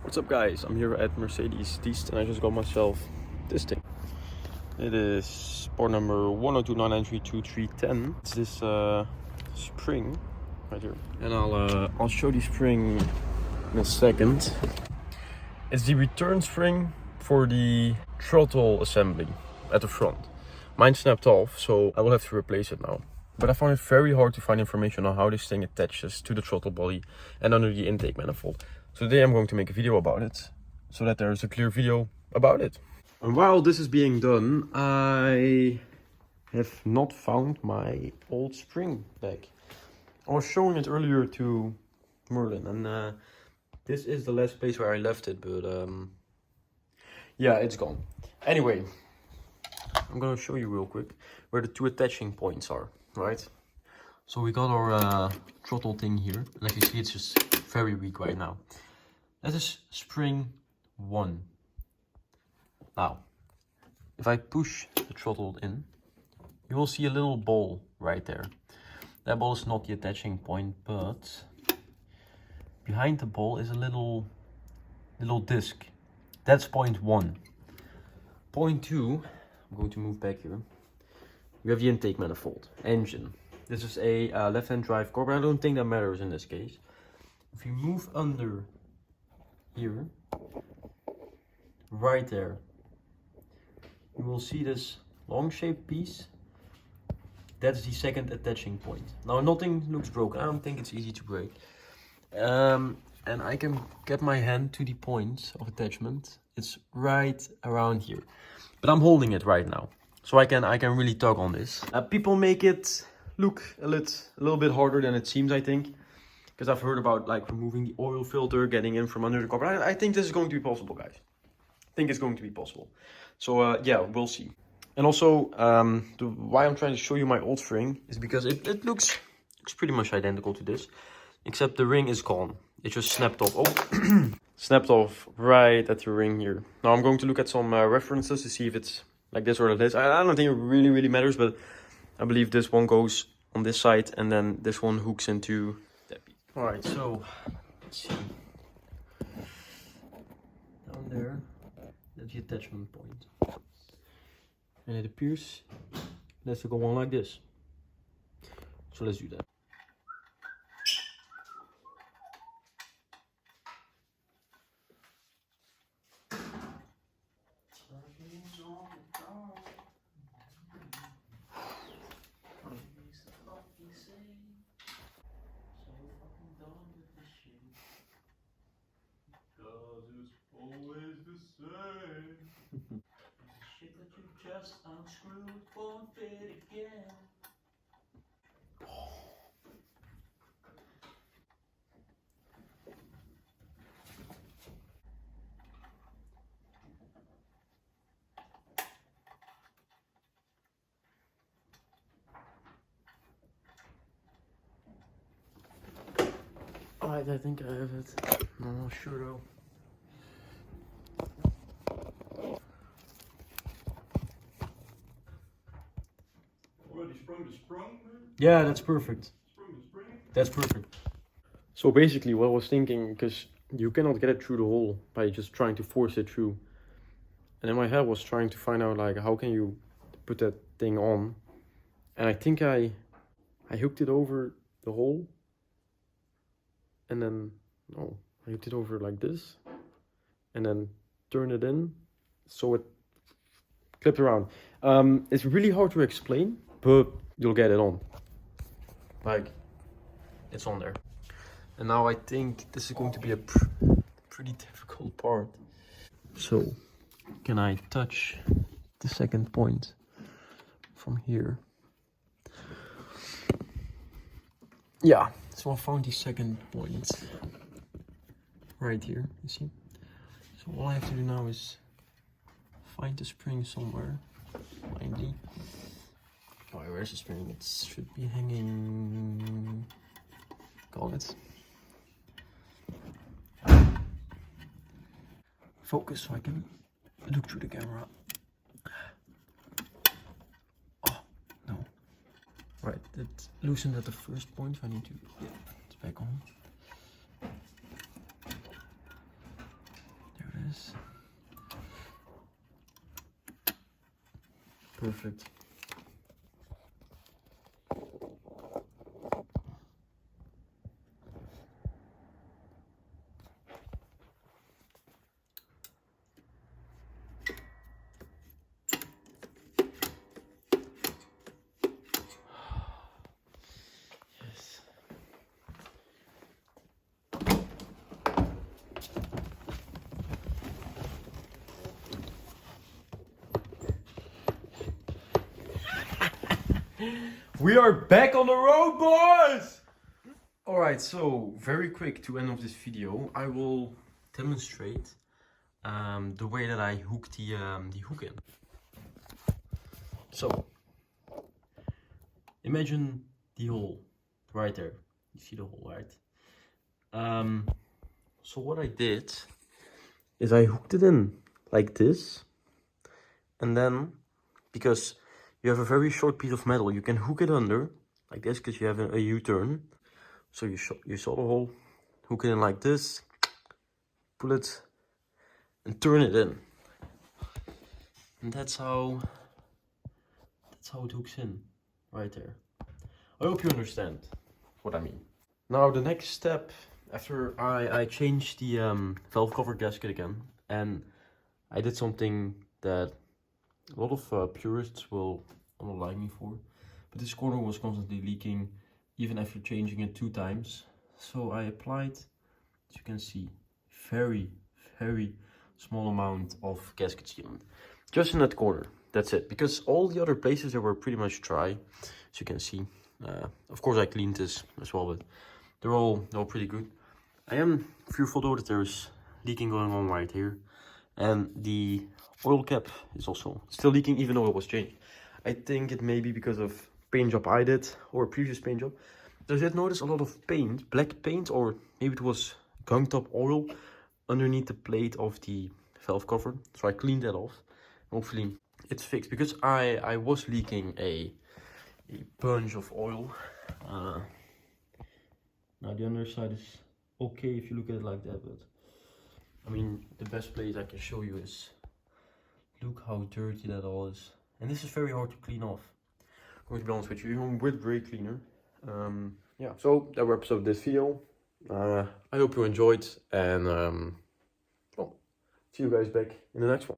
What's up guys, I'm here at Mercedes Diest and I just got myself this thing. It is part number 10299322310. It's this spring right here. And I'll show the spring in a second. It's the return spring for the throttle assembly at the front. Mine snapped off, so I will have to replace it now. But I found it very hard to find information on how this thing attaches to the throttle body and under the intake manifold. So today I'm going to make a video about it, so that there is a clear video about it. And while this is being done, I have not found my old spring bag. I was showing it earlier to Merlin, and this is the last place where I left it, but yeah, it's gone. Anyway, I'm gonna show you real quick where the two attaching points are, right? So we got our throttle thing here, and as you see, it's just very weak right now. That is spring 1. Now, if I push the throttle in, you will see a little ball right there. That ball is not the attaching point, but behind the ball is a little disc. That's point 1. Point 2, I'm going to move back here. We have the intake manifold, engine. This is a left-hand drive core, but I don't think that matters in this case. If you move under here, right there, you will see this long shaped piece. That's the second attaching point. Now nothing looks broken. I don't think it's easy to break. And I can get my hand to the point of attachment. It's right around here. But I'm holding it right now, so I can really tug on this. People make it look a little bit harder than it seems, I think. Because I've heard about like removing the oil filter, getting in from under the car. But I think this is going to be possible, guys. I think it's going to be possible. So yeah, we'll see. And also, why I'm trying to show you my old spring is because it looks pretty much identical to this. Except the ring is gone. It just snapped off. Oh, snapped off right at the ring here. Now I'm going to look at some references to see if it's like this or like this. I don't think it really matters, but I believe this one goes on this side and then this one hooks into that piece. Alright, so let's see. Down there, that's the attachment point. And it appears that's to go on like this. So let's do that. Shit that you just unscrewed won't fit again. Alright, I think I have it. I'm not sure though. Yeah, that's perfect. That's perfect. So basically what I was thinking, because you cannot get it through the hole by just trying to force it through. And in my head was trying to find out like how can you put that thing on. And I think I hooked it over the hole. And then, no, I hooked it over like this. And then turned it in so it clipped around. It's really hard to explain, but you'll get it on. Like, it's on there. And now I think this is going to be a pretty difficult part. So, can I touch the second point from here? Yeah, so I found the second point right here, you see? So all I have to do now is find the spring somewhere, finally. Oh, where's the spring? It should be hanging. Got it. Focus so I can look through the camera. Oh, no. Right, it loosened at the first point. I need to, yeah, it's back on. Yes. Perfect. Yes. We are back on the road, boys! Alright, so very quick to end of this video, I will demonstrate the way that I hook the hook in. So, imagine the hole right there. You see the hole, right? So what I did is I hooked it in like this, and then because you have a very short piece of metal, you can hook it under like this because you have a U-turn. So you saw the hole, hook it in like this, pull it, and turn it in, and that's how it hooks in right there. I hope you understand what I mean. Now the next step, after I changed the valve cover gasket again, and I did something that a lot of purists will not like me for, but this corner was constantly leaking even after changing it 2 times. So I applied, as you can see, very small amount of gasket sealant just in that corner. That's it, because all the other places they were pretty much dry, as you can see. Of course I cleaned this as well, but they're all pretty good. I am fearful though that there's leaking going on right here, and the oil cap is also still leaking even though it was changed. I think it may be because of paint job I did, or a previous paint job. I did notice a lot of paint, black paint, or maybe it was gunked up oil underneath the plate of the valve cover. So I cleaned that off. Hopefully it's fixed, because I was leaking a bunch of oil. Now the underside is okay if you look at it like that, but I mean the best place I can show you is, look how dirty that all is. And this is very hard to clean off, I'm going to be honest with you, even with brake cleaner. Yeah, so that wraps up this video. I hope you enjoyed, and well, see you guys back in the next one.